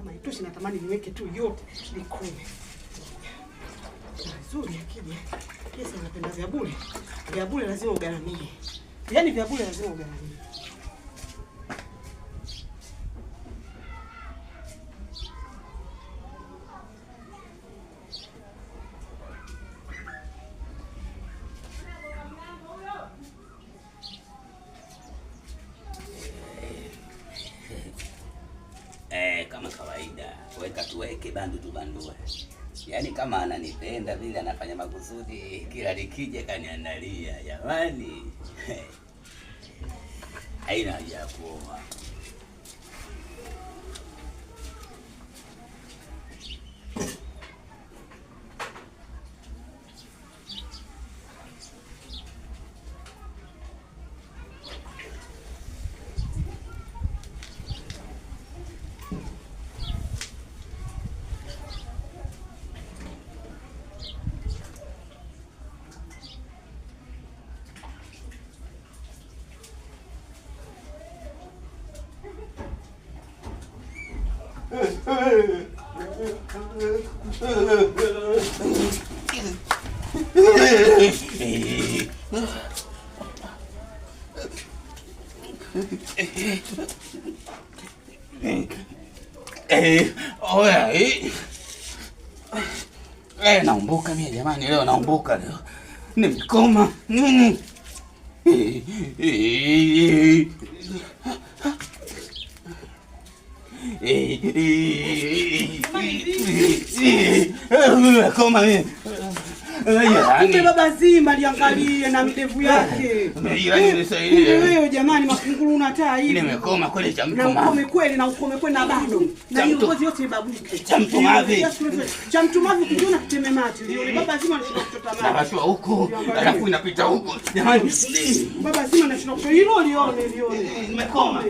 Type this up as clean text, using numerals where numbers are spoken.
kama itoshi natamani niweke tu yote likome. Nzuri akija. Kesa anapenda vya bure. Vya bure lazima ugaramie. Yaani vya bure lazima ugaramie. Kama kawaida, weka tuweke, bandu tubandue. Yaani kama ananipenda vile anafanya makusudi, kila likija kaniandalia jamani. Haina haja ya kuoa. Naumbuka mimi jamani, leo naumbuka leo. Nimekoma. Koma mimi. Kumbe baba zima liangalie na mdevu yake. Wewe jamani makunguru unataa hivi. Nimekoma kweli cha mtu mavi. Na ukome kweli na ukome kweli na bado. Na hiyo ngozi yote ibabuke. Cha mtu mavi. Cha mtu mavi kujiona kiteme mate. Ndio baba zima anashika kuchota maji. Nabashwa huko, alafu inapita huko. Jamani, baba zima anashika kuchota hilo lione. Nimekoma.